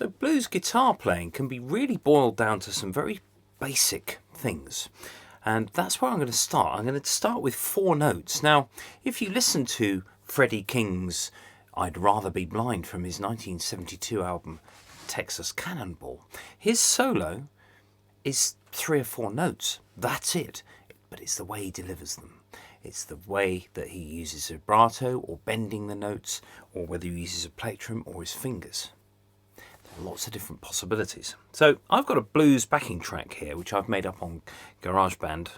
So blues guitar playing can be really boiled down to some very basic things. And that's where I'm going to start. I'm going to start with 4 notes. Now, if you listen to Freddie King's I'd Rather Be Blind from his 1972 album Texas Cannonball, his solo is 3 or 4 notes. That's it. But it's the way he delivers them. It's the way that he uses vibrato or bending the notes, or whether he uses a plectrum or his fingers. Lots of different possibilities. So I've got a blues backing track here which I've made up on GarageBand.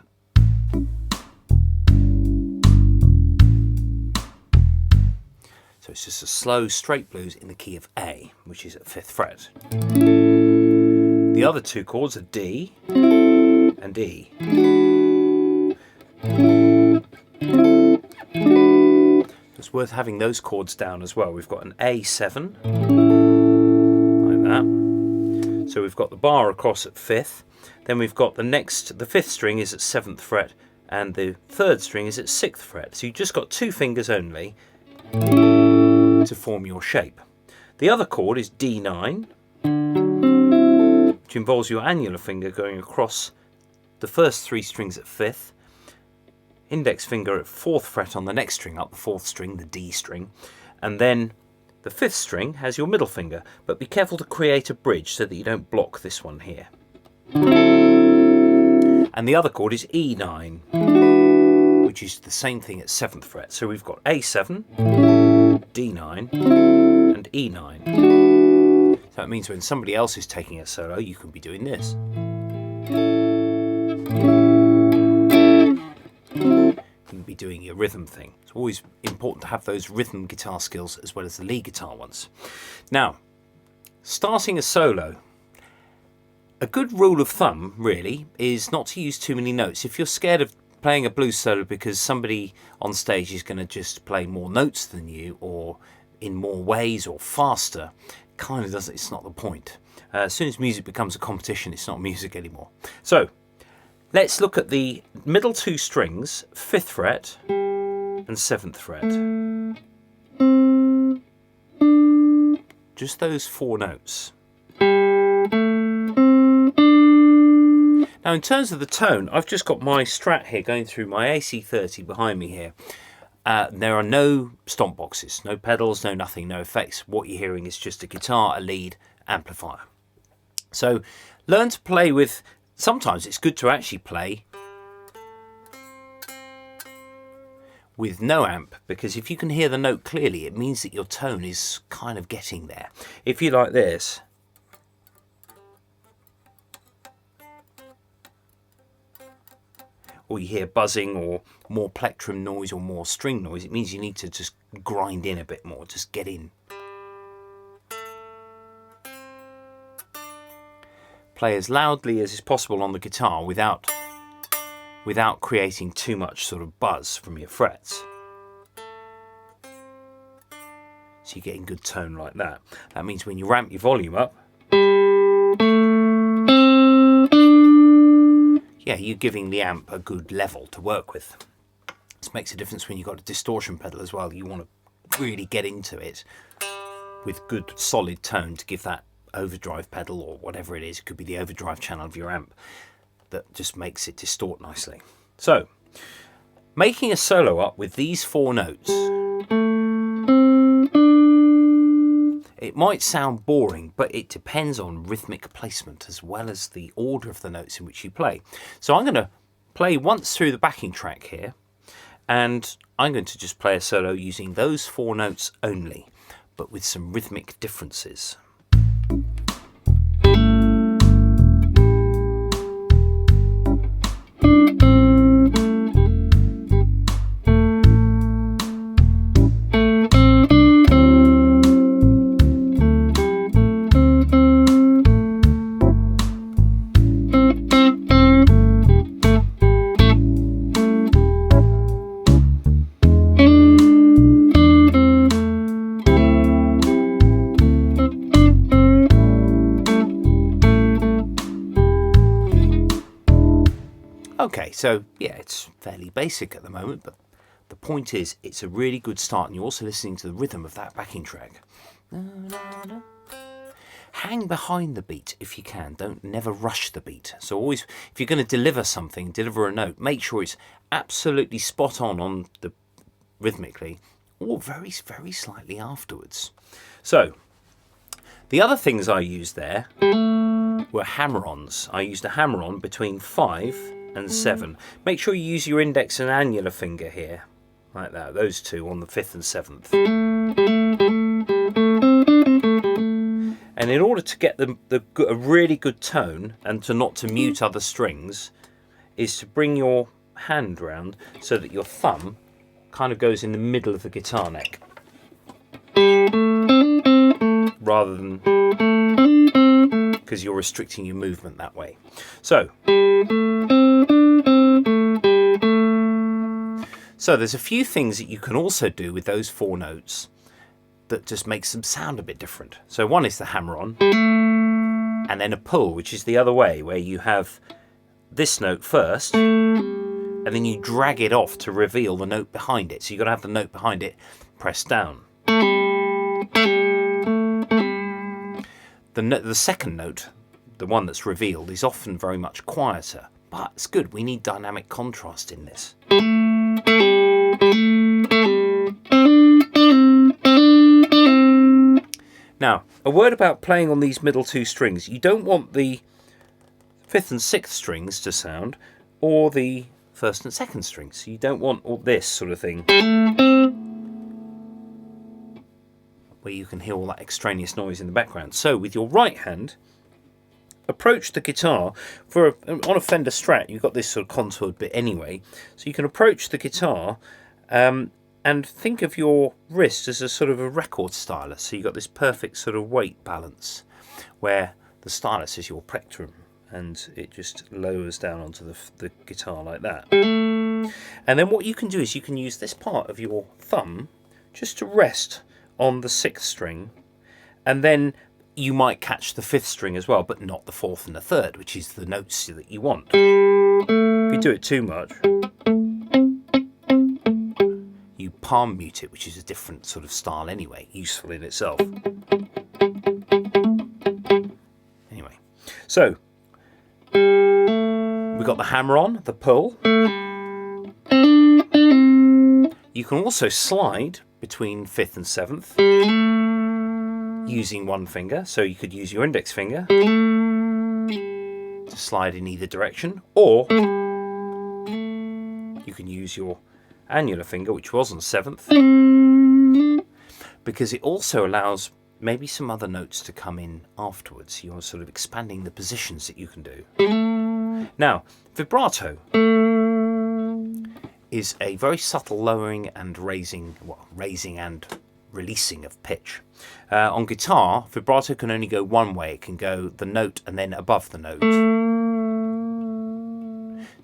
So it's just a slow straight blues in the key of A, which is at 5th fret. The other 2 chords are D and E. It's worth having those chords down as well. We've got an A7. So we've got the bar across at 5th, then we've got the 5th string is at 7th fret, and the 3rd string is at 6th fret. So you've just got 2 fingers only to form your shape. The other chord is D9, which involves your annular finger going across the first 3 strings at 5th, index finger at 4th fret on the next string up, the 4th string, the D string, and then the 5th string has your middle finger, but be careful to create a bridge so that you don't block this one here. And the other chord is E9, which is the same thing at 7th fret. So we've got A7, D9 and E9. So that means when somebody else is taking a solo, you can be doing this. Be doing your rhythm thing. It's always important to have those rhythm guitar skills as well as the lead guitar ones. Now, starting a solo, a good rule of thumb really is not to use too many notes. If you're scared of playing a blues solo because somebody on stage is going to just play more notes than you or in more ways or faster, kind of doesn't, it's not the point. As soon as music becomes a competition, it's not music anymore. So let's look at the middle 2 strings, 5th fret and 7th fret. Just those 4 notes. Now in terms of the tone, I've just got my Strat here going through my AC30 behind me here. There are no stomp boxes, no pedals, no nothing, no effects. What you're hearing is just a guitar, a lead, amplifier. So learn to play with. Sometimes it's good to actually play with no amp, because if you can hear the note clearly, it means that your tone is kind of getting there. If you like this, or you hear buzzing or more plectrum noise or more string noise, it means you need to just grind in a bit more, just get in. Play as loudly as is possible on the guitar without creating too much sort of buzz from your frets. So you're getting good tone like that. That means when you ramp your volume up, yeah, you're giving the amp a good level to work with. This makes a difference when you've got a distortion pedal as well. You want to really get into it with good solid tone to give that overdrive pedal or whatever it is. It could be the overdrive channel of your amp that just makes it distort nicely. So making a solo up with these 4 notes, it might sound boring, but it depends on rhythmic placement as well as the order of the notes in which you play. So I'm going to play once through the backing track here, and I'm going to just play a solo using those 4 notes only, but with some rhythmic differences. Okay, so yeah, it's fairly basic at the moment, but the point is it's a really good start, and you're also listening to the rhythm of that backing track. hang behind the beat if you can. Don't never rush the beat. So always, if you're going to deliver something, deliver a note, make sure it's absolutely spot on the rhythmically, or very, very slightly afterwards. So the other things I used there were hammer-ons. I used a hammer-on between 5 and 7. Make sure you use your index and annular finger here, like that, those two on the 5th and 7th. And in order to get a really good tone and to mute other strings, is to bring your hand round so that your thumb kind of goes in the middle of the guitar neck, rather than, because you're restricting your movement that way. So there's a few things that you can also do with those 4 notes that just makes them sound a bit different. So one is the hammer-on, and then a pull, which is the other way, where you have this note first, and then you drag it off to reveal the note behind it. So you've got to have the note behind it pressed down. The second note, the one that's revealed, is often very much quieter, but it's good. We need dynamic contrast in this. Now, a word about playing on these middle 2 strings. You don't want the 5th and 6th strings to sound, or the 1st and 2nd strings. So you don't want all this sort of thing, where you can hear all that extraneous noise in the background. So with your right hand, approach the guitar on a Fender Strat. You've got this sort of contoured bit anyway, so you can approach the guitar and think of your wrist as a sort of a record stylus. So you've got this perfect sort of weight balance, where the stylus is your plectrum, and it just lowers down onto the guitar like that. And then what you can do is you can use this part of your thumb just to rest on the 6th string, and then you might catch the 5th string as well, but not the 4th and the 3rd, which is the notes that you want. If you do it too much, you palm mute it, which is a different sort of style anyway, useful in itself. Anyway, so we've got the hammer-on, the pull. You can also slide between 5th and 7th using one finger, so you could use your index finger to slide in either direction, or you can use your annular finger, which was on 7th, because it also allows maybe some other notes to come in afterwards. You're sort of expanding the positions that you can do. Now, vibrato is a very subtle lowering and raising and releasing of pitch. On guitar, vibrato can only go one way. It can go the note and then above the note.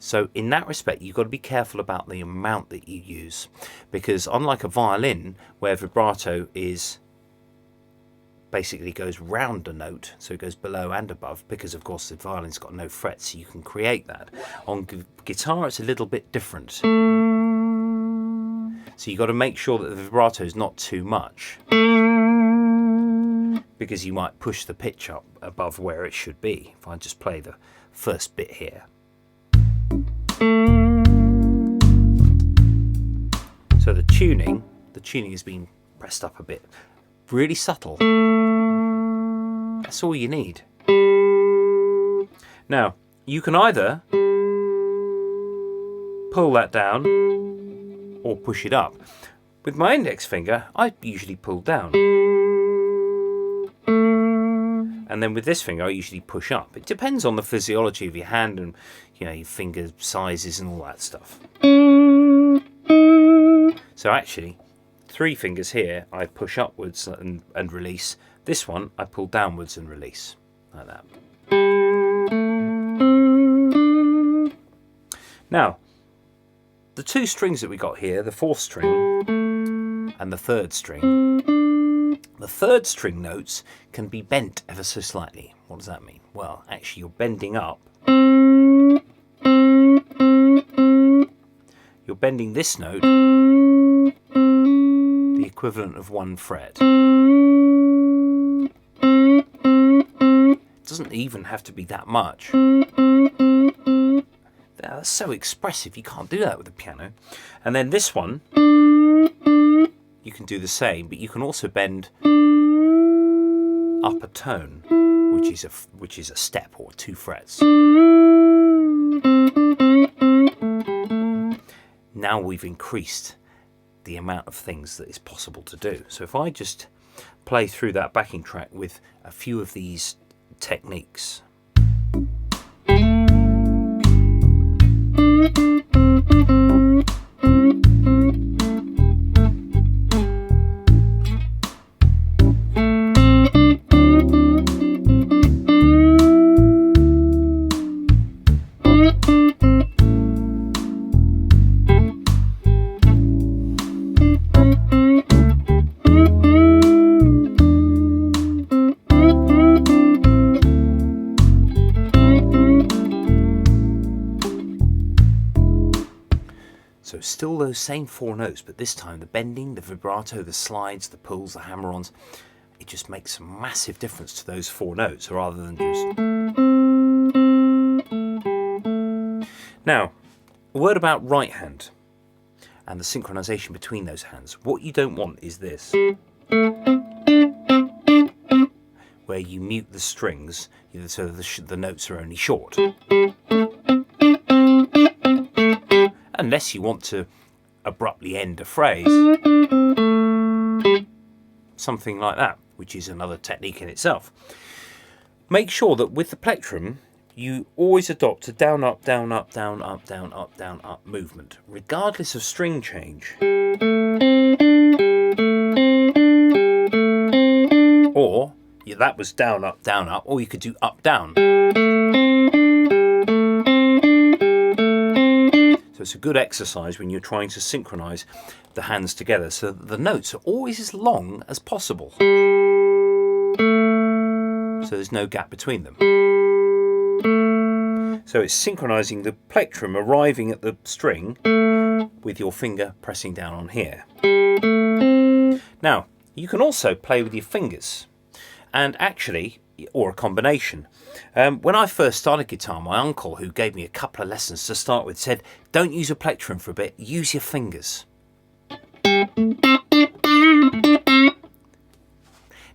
So in that respect, you've got to be careful about the amount that you use, because unlike a violin, where vibrato is basically goes round a note, so it goes below and above, because of course the violin's got no frets, so you can create that. On guitar, it's a little bit different. So you've got to make sure that the vibrato is not too much, because you might push the pitch up above where it should be. If I just play the first bit here. So the tuning has been pressed up a bit. Really subtle. That's all you need. Now, you can either pull that down or push it up. With my index finger, I usually pull down. And then with this finger, I usually push up. It depends on the physiology of your hand and, you know, your finger sizes and all that stuff. So actually, 3 fingers here, I push upwards and release. This one, I pull downwards and release, like that. Now, the 2 strings that we got here, the 4th string and the 3rd string, the 3rd string notes can be bent ever so slightly. What does that mean? Well, actually, you're bending up. You're bending this note the equivalent of 1 fret. doesn't even have to be that much. That's so expressive, you can't do that with the piano. And then this one, you can do the same, but you can also bend up a tone, which is a step or 2 frets. Now we've increased the amount of things that is possible to do. So if I just play through that backing track with a few of these techniques. So still those same 4 notes, but this time the bending, the vibrato, the slides, the pulls, the hammer-ons, it just makes a massive difference to those 4 notes rather than just... Now, a word about right hand and the synchronization between those hands. What you don't want is this, where you mute the strings so the notes are only short. Unless you want to abruptly end a phrase. Something like that, which is another technique in itself. Make sure that with the plectrum, you always adopt a down, up, down, up, down, up, down, up, down, up movement, regardless of string change. Or, yeah, that was down, up, or you could do up, down. So it's a good exercise when you're trying to synchronize the hands together so that the notes are always as long as possible. So there's no gap between them. So it's synchronizing the plectrum arriving at the string with your finger pressing down on here. Now, you can also play with your fingers, and actually, or a combination. When I first started guitar, my uncle, who gave me a couple of lessons to start with, said, don't use a plectrum for a bit, use your fingers.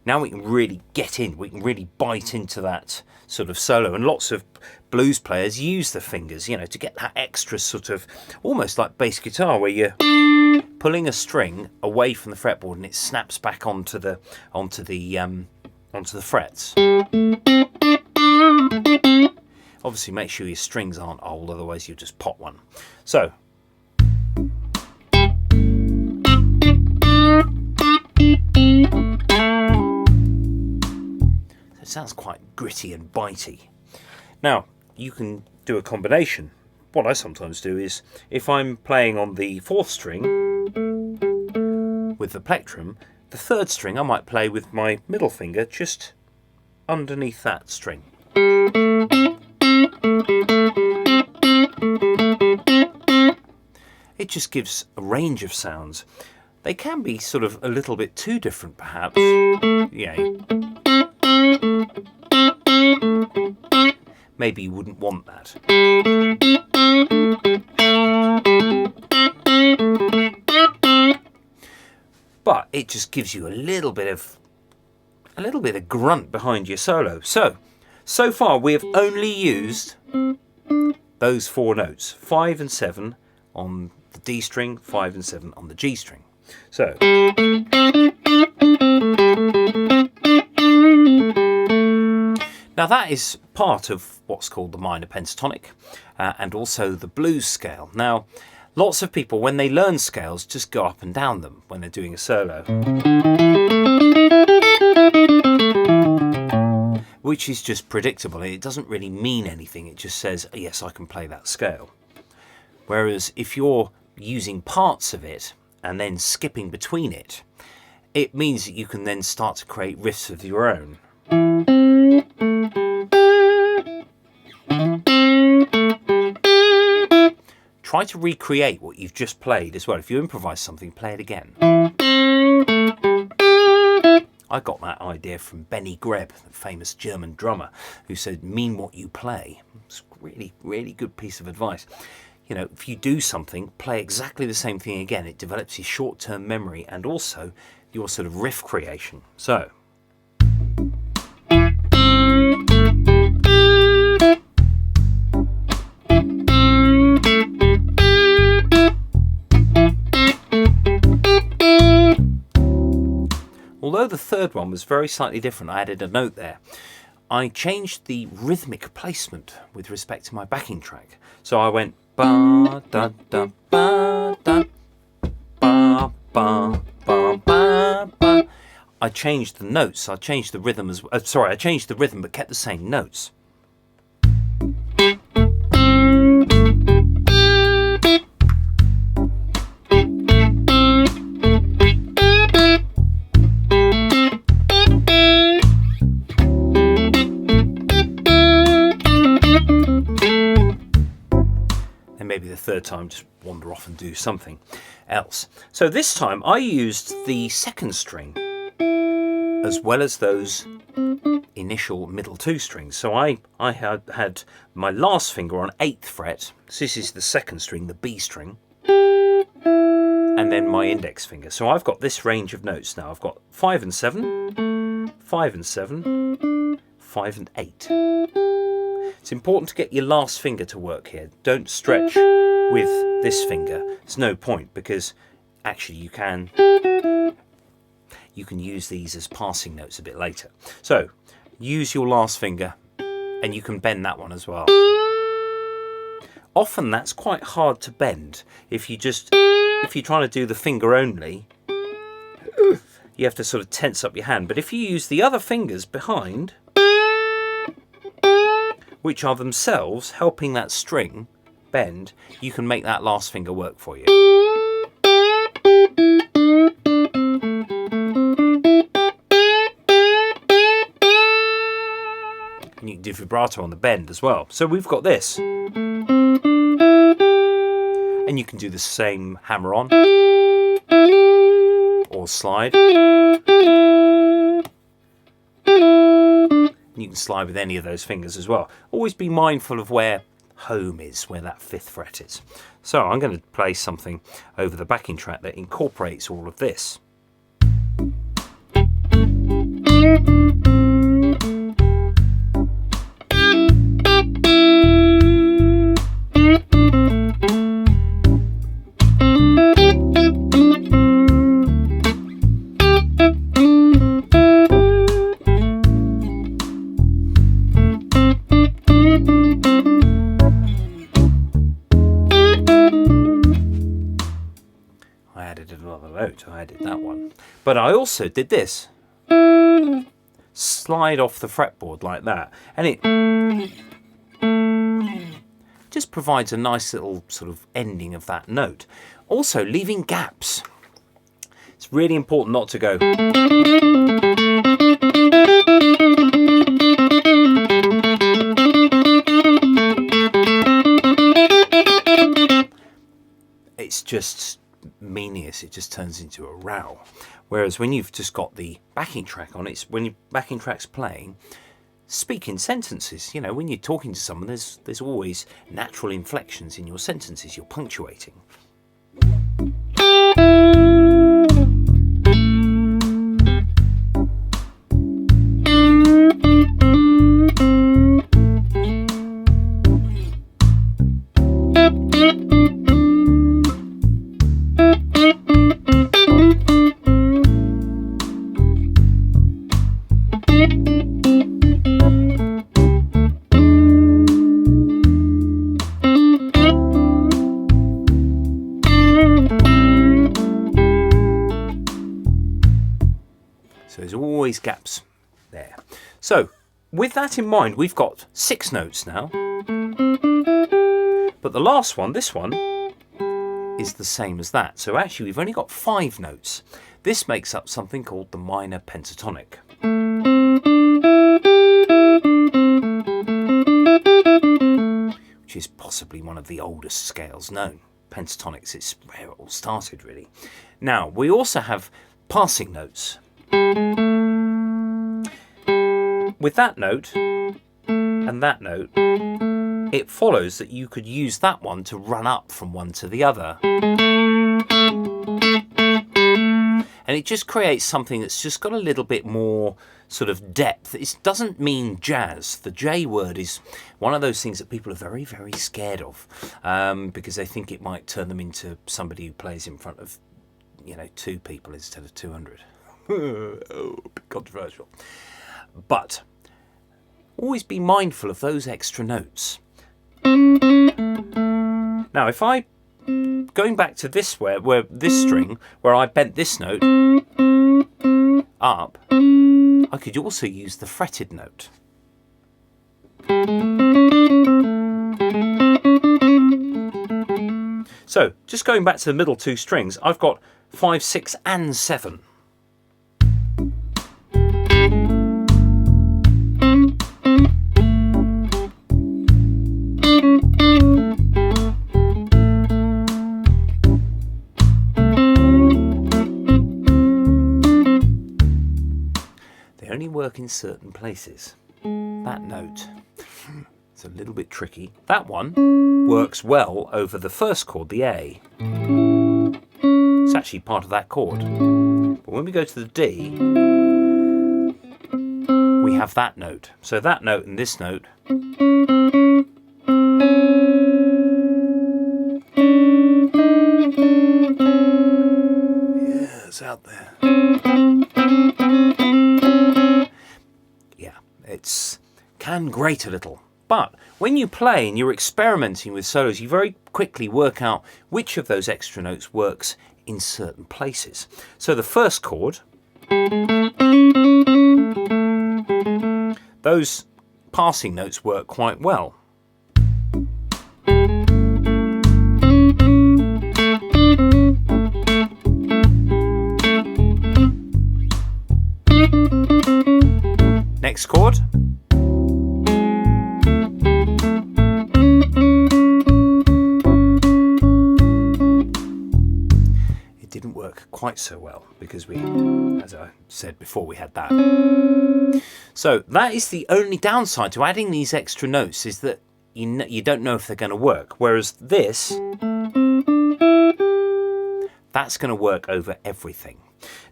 Now we can really get in, we can really bite into that sort of solo, and lots of blues players use the fingers, you know, to get that extra sort of, almost like bass guitar, where you're pulling a string away from the fretboard and it snaps back onto the frets. Obviously make sure your strings aren't old, otherwise you'll just pop one. So it sounds quite gritty and bitey. Now you can do a combination. What I sometimes do is, if I'm playing on the 4th string with the plectrum, the 3rd string I might play with my middle finger just underneath that string. It just gives a range of sounds. They can be sort of a little bit too different perhaps. Yeah. Maybe you wouldn't want that. But it just gives you a little bit of grunt behind your solo. So far we have only used those 4 notes, 5 and 7 on the D string, 5 and 7 on the G string. So now that is part of what's called the minor pentatonic and also the blues scale. Now lots of people, when they learn scales, just go up and down them when they're doing a solo, which is just predictable. It doesn't really mean anything. It just says, yes, I can play that scale. Whereas if you're using parts of it and then skipping between it, it means that you can then start to create riffs of your own. Try to recreate what you've just played as well. If you improvise something, play it again. I got that idea from Benny Greb, the famous German drummer, who said, mean what you play. It's a really, really good piece of advice. You know, if you do something, play exactly the same thing again. It develops your short-term memory and also your sort of riff creation. So. Although the third one was very slightly different, I added a note there. I changed the rhythmic placement with respect to my backing track. So I went ba da da ba da ba ba ba ba ba. I changed the notes. I changed the rhythm as well. Sorry, I changed the rhythm but kept the same notes. Maybe the third time just wander off and do something else. So this time I used the second string as well as those initial middle two strings. So I had my last finger on 8th fret. So this is the second string, the B string, and then my index finger. So I've got this range of notes now. I've got 5 and 7, 5 and 7, 5 and 8. It's important to get your last finger to work here. Don't stretch with this finger. There's no point, because actually you can use these as passing notes a bit later. So use your last finger, and you can bend that one as well. Often that's quite hard to bend. If you're trying to do the finger only, you have to sort of tense up your hand. But if you use the other fingers behind, which are themselves helping that string bend, you can make that last finger work for you. And you can do vibrato on the bend as well. So we've got this. And you can do the same hammer-on or slide. You can slide with any of those fingers as well. Always be mindful of where home is, where that 5th fret is. So I'm going to play something over the backing track that incorporates all of this. I added that one, but I also did this, slide off the fretboard like that, and it just provides a nice little sort of ending of that note. Also leaving gaps. It's really important not to go it's just meaningless. It just turns into a row. Whereas when you've just got the backing track on, it's when your backing track's playing, speak in sentences. You know, when you're talking to someone, there's always natural inflections in your sentences. You're punctuating. So there's always gaps there. So with that in mind, we've got 6 notes now. But the last one, this one, is the same as that. So actually we've only got 5 notes. This makes up something called the minor pentatonic. Which is possibly one of the oldest scales known. Pentatonics, it's where it all started really. Now, we also have passing notes. with that note and that note, it follows that you could use that one to run up from one to the other. And it just creates something that's just got a little bit more sort of depth. It doesn't mean jazz. The J word is one of those things that people are very, very scared of, because they think it might turn them into somebody who plays in front of, 2 people instead of 200. Oh, controversial. But always be mindful of those extra notes. Now, if I, going back to this where this string, where I bent this note up, I could also use the fretted note. So, just going back to the middle 2 strings, I've got 5, 6 and 7. Work in certain places. That note, it's a little bit tricky. That one works well over the first chord, the A. It's actually part of that chord. But when we go to the D, we have that note. So that note and this note it's out there. It can grate a little, but when you play and you're experimenting with solos, you very quickly work out which of those extra notes works in certain places. So the first chord, those passing notes work quite well. Next chord. It didn't work quite so well because we, as I said before, we had that. So that is the only downside to adding these extra notes, is that you don't know if they're going to work. Whereas this, that's going to work over everything.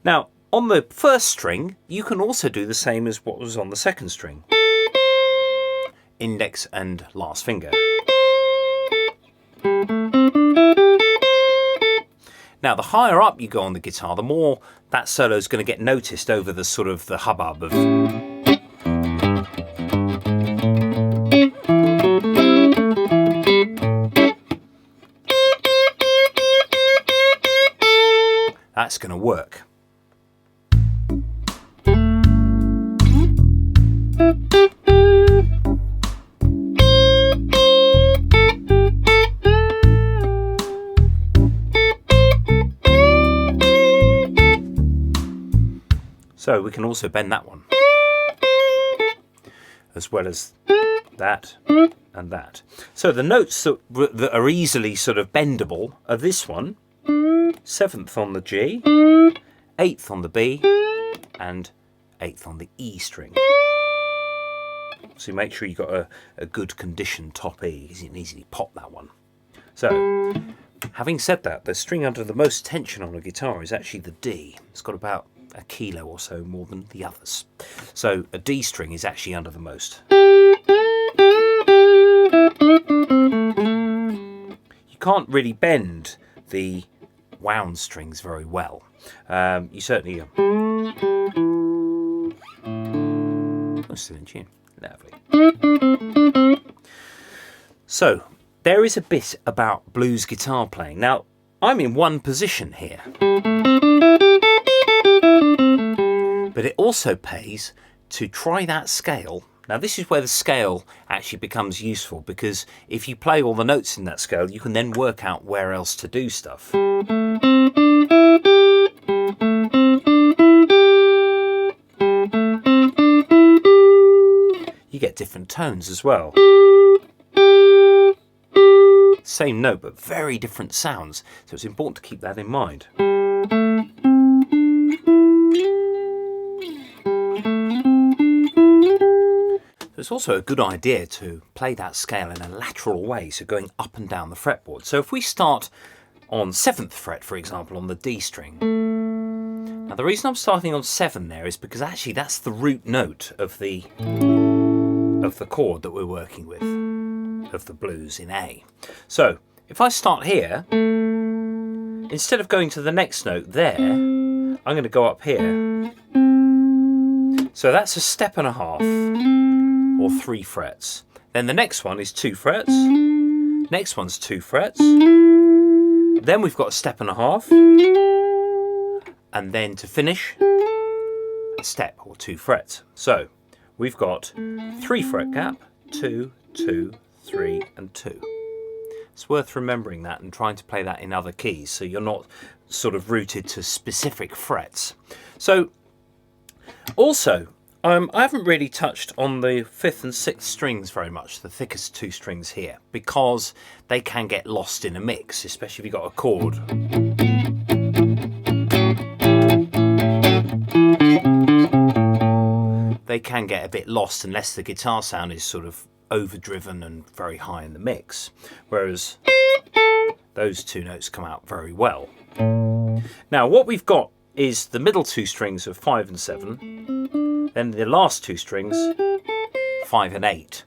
Now, on the first string, you can also do the same as what was on the second string. Index and last finger. Now, the higher up you go on the guitar, the more that solo is going to get noticed over the sort of the hubbub of... That's going to work. So we can also bend that one, as well as that and that. So the notes that are easily sort of bendable are this one, 7th on the G, 8th on the B, and 8th on the E string. So make sure you've got a good condition top E, because you can easily pop that one. So, having said that, the string under the most tension on a guitar is actually the D. It's got about a kilo or so more than the others. So a D string is actually under the most. You can't really bend the wound strings very well. You certainly... Oh, still in tune. Lovely. So, there is a bit about blues guitar playing. Now, I'm in one position here. But it also pays to try that scale. Now, this is where the scale actually becomes useful, because if you play all the notes in that scale, you can then work out where else to do stuff. You get different tones as well. Same note, but very different sounds. So it's important to keep that in mind. it's also a good idea to play that scale in a lateral way, so going up and down the fretboard. So if we start on 7th fret, for example, on the D string. Now the reason I'm starting on 7 there is because actually that's the root note of the chord that we're working with, of the blues in A. So if I start here, instead of going to the next note there, I'm going to go up here. So that's a step and a half, or 3 frets. Then the next one is 2 frets, next one's 2 frets, then we've got a step and a half, and then to finish, a step or 2 frets. So we've got 3 fret gap, 2, 2, 3 and 2. It's worth remembering that and trying to play that in other keys so you're not sort of rooted to specific frets. So also, I haven't really touched on the 5th and 6th strings very much, the thickest 2 strings here, because they can get lost in a mix, especially if you've got a chord. They can get a bit lost unless the guitar sound is sort of overdriven and very high in the mix, whereas those 2 notes come out very well. Now what we've got is the middle 2 strings of 5 and 7, then the last 2 strings 5 and 8.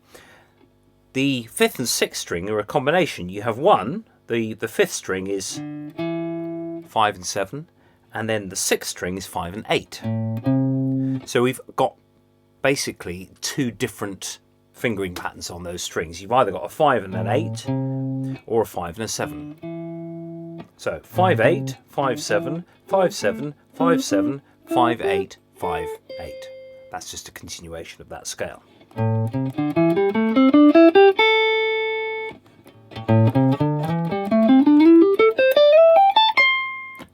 The 5th and 6th string are a combination. You have one, the 5th string is 5 and 7, and then the 6th string is 5 and 8. So we've got basically 2 different fingering patterns on those strings. You've either got a 5 and an 8 or a 5 and a 7. So 5 8, 5 7, 5 7, 5 7, 5 8, 5 8. That's just a continuation of that scale.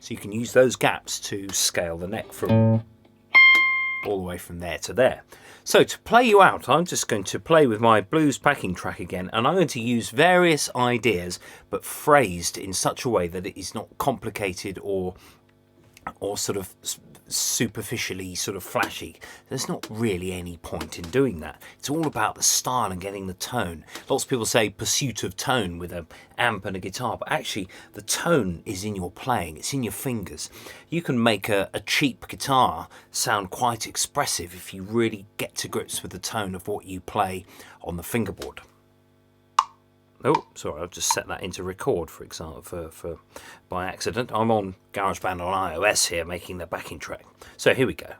So you can use those gaps to scale the neck from all the way from there to there. So to play you out, I'm just going to play with my blues backing track again, and I'm going to use various ideas but phrased in such a way that it is not complicated or sort of superficially sort of flashy. There's not really any point in doing that. It's all about the style and getting the tone. Lots of people say pursuit of tone with an amp and a guitar, but actually the tone is in your playing, it's in your fingers. You can make a cheap guitar sound quite expressive if you really get to grips with the tone of what you play on the fingerboard. Oh, sorry, I've just set that into record, for example, by accident. I'm on GarageBand on iOS here, making the backing track. So here we go.